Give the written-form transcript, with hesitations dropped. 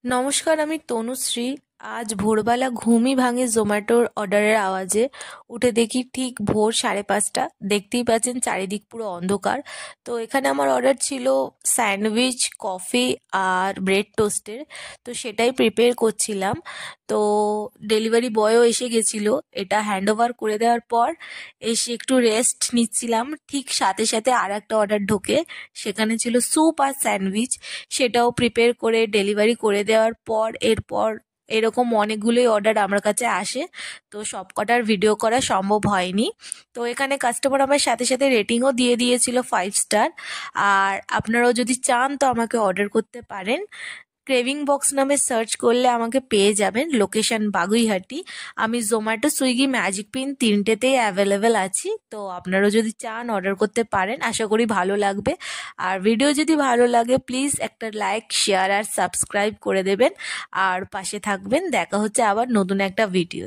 নমস্কার, আমি তনুশ্রী। আজ ভোরবেলা ঘুমই ভাঙে জোম্যাটোর অর্ডারের আওয়াজে। উঠে দেখি ঠিক ভোর 5:30। দেখতেই পাচ্ছেন চারিদিক পুরো অন্ধকার। তো এখানে আমার অর্ডার ছিল স্যান্ডউইচ, কফি আর ব্রেড টোস্টের। তো সেটাই প্রিপেয়ার করছিলাম। তো ডেলিভারি বয়ও এসে গেছিল। এটা হ্যান্ড ওভার করে দেওয়ার পর এসে একটু রেস্ট নিচ্ছিলাম, ঠিক সাথে সাথে আর একটা অর্ডার ঢোকে। সেখানে ছিল স্যুপ আর স্যান্ডউইচ। সেটাও প্রিপেয়ার করে ডেলিভারি করে দেওয়ার পর এরপর এরকম অনেকগুলোই অর্ডার আমার কাছে আসে। তো সব কটার ভিডিও করা সম্ভব হয়নি। তো এখানে কাস্টমার আমার সাথে সাথে রেটিংও দিয়ে দিয়েছিল 5 স্টার। আর আপনারাও যদি চান তো আমাকে অর্ডার করতে পারেন। ক্রেভিং বক্স নামে সার্চ করলে আমাকে পেয়ে যাবেন। লোকেশন বাগুইহাটি। আমি জোম্যাটো, সুইগি, ম্যাজিক পিন তিনটেতেই অ্যাভেলেবেল আছি। তো আপনারাও যদি চান অর্ডার করতে পারেন, আশা করি ভালো লাগবে। আর ভিডিও যদি ভালো লাগে প্লিজ একটা লাইক, শেয়ার আর সাবস্ক্রাইব করে দেবেন। আর পাশে থাকবেন। দেখা হচ্ছে আবার নতুন একটা ভিডিও।